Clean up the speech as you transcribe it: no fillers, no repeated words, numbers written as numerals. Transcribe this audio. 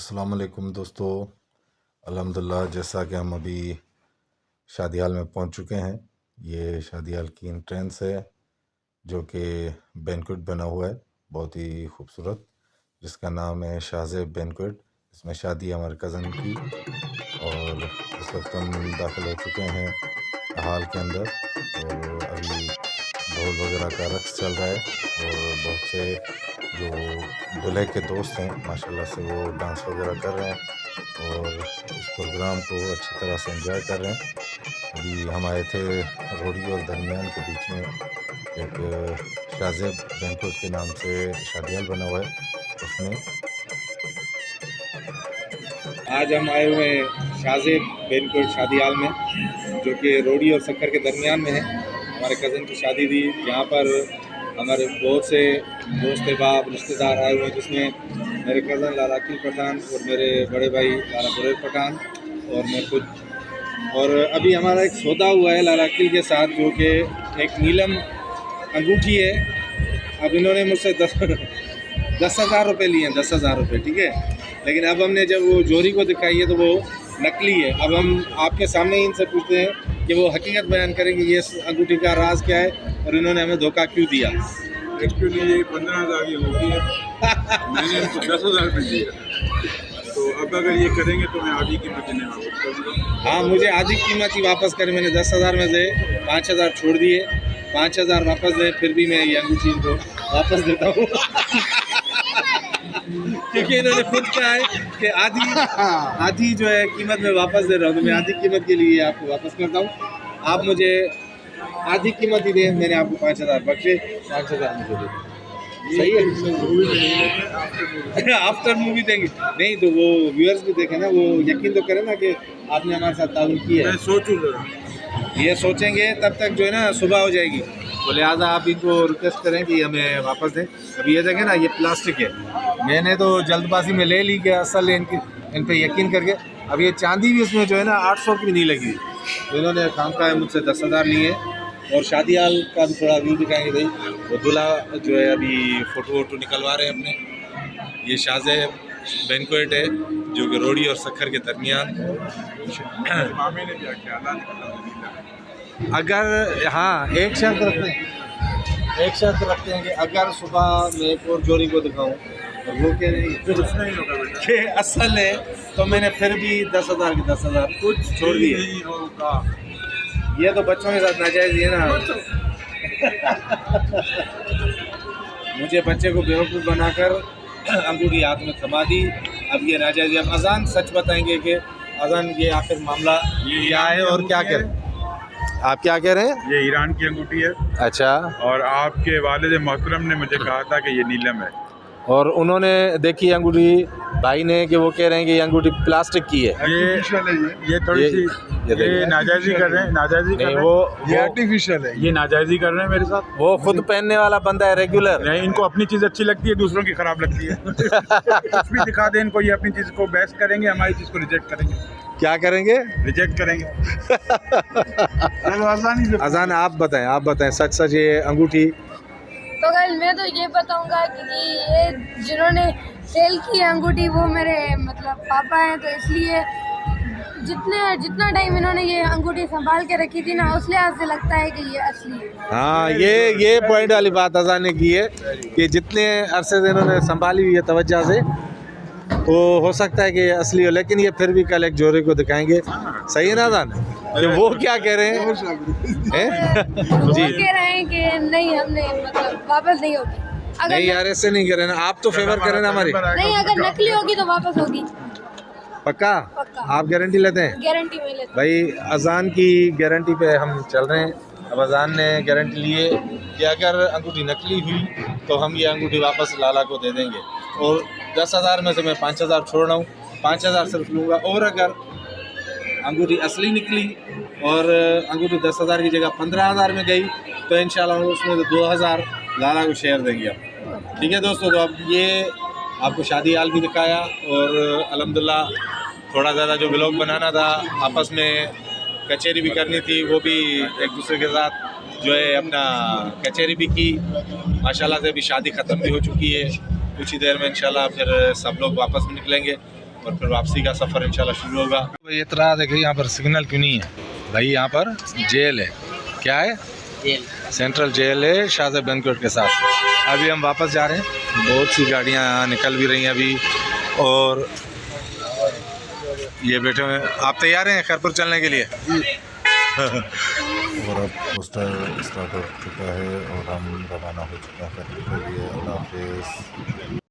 अस्सलाम वालेकुम दोस्तों। अल्हम्दुलिल्लाह, जैसा कि हम अभी शादी हाल में पहुंच चुके हैं। ये शादी हाल की एंट्रेंस है जो कि बैंक्वेट बना हुआ है, बहुत ही खूबसूरत, जिसका नाम है शाहज़ेब बैंक्वेट। इसमें शादी है हमारे कज़न की और इस वक्त हम दाखिल हो चुके हैं हाल के अंदर। और अभी ढोल वगैरह का रक़्स चल रहा है और बहुत से जो दूल्हे के दोस्त हैं माशाल्लाह से वो डांस वगैरह कर रहे हैं और इस प्रोग्राम को अच्छी तरह से एंजॉय कर रहे हैं। अभी हम आए थे रोडी और दरमियान के बीच में एक शाहज़ेब बैंक्वेट के नाम से शादी हाल बना हुआ है, उसमें आज हम आए हुए हैं शाहज़ेब बैंक्वेट शादी हाल में, जो कि रोडी और सक्कर के दरमियान में है। हमारे कज़न की शादी थी, जहाँ पर हमारे बहुत से दोस्त बाप रिश्तेदार आए हुए हैं, जिसमें मेरे कज़न लाला अकील पठान और मेरे बड़े भाई लाला बुरैर पठान और मैं खुद। और अभी हमारा एक सौदा हुआ है लाला अकील के साथ, जो कि एक नीलम अंगूठी है। अब इन्होंने मुझसे 10,000 रुपये लिए हैं, 10,000 रुपये, ठीक है। लेकिन अब हमने जब वो जोरी को दिखाई है तो वो नकली है। अब हम आपके सामने ही इनसे पूछते हैं कि वो हकीकत बयान करें कि ये अंगूठी का राज क्या है और इन्होंने हमें धोखा क्यों दिया। एक्चुअली ये 15,000 की अंगूठी है, मैंने इनको 10,000 रुपये दिए। तो अब अगर ये करेंगे तो मैं आधी कीमत देने वापस कर दूँगा। हाँ, मुझे आधी कीमत ही वापस करें। मैंने 10,000 में से 5,000 छोड़ दिए, 5,000 वापस दें, फिर भी मैं ये अंगूठी इनको वापस देता हूँ। क्योंकि इन्होंने खुद कहा है कि आधी जो है कीमत में वापस दे रहा हूँ, तो मैं आधी कीमत के लिए आपको वापस करता हूँ। आप मुझे आधी कीमत ही दें, मैंने आपको 5,000 बख्शे, 5,000 मुझे दे। सही है। आफ्टर मूवी देंगे नहीं तो वो व्यूअर्स भी देखें ना, वो यकीन तो करें ना कि आपने हमारे साथ ताउन किया है। मैं सोचूँ ज़रा, ये सोचेंगे तब तक जो है ना सुबह हो जाएगी। तो लिहाजा आप इनको रिक्वेस्ट करें कि हमें वापस दें। अभी ये देखें ना, ये प्लास्टिक है, मैंने तो जल्दबाजी में ले ली कि असल इन पे यकीन करके। अब ये चांदी भी इसमें जो है ना 800 की भी नहीं लगी, तो इन्होंने काम का है मुझसे 10,000 लिए। और शादी हाल का भी थोड़ा व्यू दिखाएंगे भाई। वो दूल्हा जो है अभी फ़ोटो वोटो निकलवा रहे हैं अपने। ये शाहज़ेब बैंक्वेट है जो कि रोडी और सक्खर के दरमियान। मामे ने क्या किया, अगर हाँ, एक शर्त रखते हैं कि अगर सुबह मैं एक और जोड़ी को दिखाऊं और वो कह रही कुछ नहीं होगा बेटा, कि असल है, तो मैंने फिर भी 10,000 की 10,000 कुछ छोड़ दिए। नहीं होगा। ये तो बच्चों के साथ नाजायज़ ही है ना। मुझे बच्चे को बेवकूफ़ बनाकर अंगूठी हाथ में थमा दी। अब ये नाजायज़। अब अजान सच बताएंगे कि अजान ये आखिर मामला ये क्या है और क्या करें। आप क्या कह रहे हैं? ये ईरान की अंगूठी है अच्छा। और आपके वालिद मोहतरम ने मुझे कहा था कि ये नीलम है। और उन्होंने देखी अंगूठी, भाई ने, कि वो कह रहे हैं कि ये अंगूठी प्लास्टिक की है। ये थोड़ी सी ये नाजायजी कर रहे हैं, नाजायजी कर नहीं, रहे वो हैं। आर्टिफिशियल है, ये नाजायजी कर रहे हैं मेरे साथ। वो खुद पहनने वाला बंदा है रेगुलर। नहीं, इनको अपनी चीज़ अच्छी लगती है, दूसरों की खराब लगती है। कुछ भी दिखा दें इनको, ये अपनी चीज़ को बहस करेंगे, हमारी चीज़ को रिजेक्ट करेंगे। क्या करेंगे? रिजेक्ट करेंगे। अजान आप बताएं सच सच ये अंगूठी। तो गाइस मैं तो ये बताऊंगा कि ये जिन्होंने सेल की है अंगूठी वो मेरे मतलब पापा हैं, तो इसलिए जितना टाइम इन्होंने ये अंगूठी संभाल के रखी थी ना, उस लिहाज से लगता है कि ये असली है। हाँ, ये पॉइंट वाली बात अजान ने की है कि जितने अरसे से इन्होंने संभाली हुई है तवज्जो से, वो हो सकता है कि ये असली हो, लेकिन ये फिर भी कल एक जोड़े को दिखाएंगे। सही है ना अजान? वो क्या कह रहे हैं? वो कह रहे हैं कि नहीं, हमने मतलब वापस नहीं होगी। अगर नहीं यार, ऐसे नहीं करें ना, आप तो फेवर करें ना हमारी। नहीं, अगर नकली होगी तो वापस होगी। पक्का? आप गारंटी लेते हैं? गारंटी में लेते भाई अजान की गारंटी पे हम चल रहे हैं। अब अजान ने गारंटी ली है कि अगर अंगूठी नकली हुई तो हम ये अंगूठी वापस लाला को दे देंगे। और 10,000 में से मैं 5,000 छोड़ रहा हूँ, 5,000 सिर्फ लूँगा। और अगर अंगूठी असली निकली और अंगूठी 10,000 की जगह 15,000 में गई तो इंशाल्लाह उसमें तो 2,000 लाला को शेयर देंगे हम। ठीक है दोस्तों, तो अब ये आपको शादी हाल भी दिखाया और अल्हम्दुलिल्लाह थोड़ा ज़्यादा जो व्लॉग बनाना था, आपस में कचहरी भी करनी थी, वो भी एक दूसरे के साथ जो है अपना कचहरी भी की। माशाल्लाह से अभी शादी ख़त्म भी हो चुकी है। कुछ ही देर में इंशाल्लाह फिर सब लोग वापस निकलेंगे। और फिर वापसी का सफ़र इंशाल्लाह शुरू होगा। भाई इतना देखिए यहाँ पर सिग्नल क्यों नहीं है भाई, यहाँ पर जेल है, क्या है, जेल, सेंट्रल जेल है शाहज़ेब बैंक्वेट के साथ। अभी हम वापस जा रहे हैं, बहुत सी गाड़ियाँ यहाँ निकल भी रही हैं अभी, और ये बैठे हुए हैं। आप तैयार हैं खैरपुर चलने के लिए? और अब पोस्टर स्टार्ट हो चुका है और हम रवाना हो चुके हैं खैरपुर के लिए। अल्लाह हाफिज़।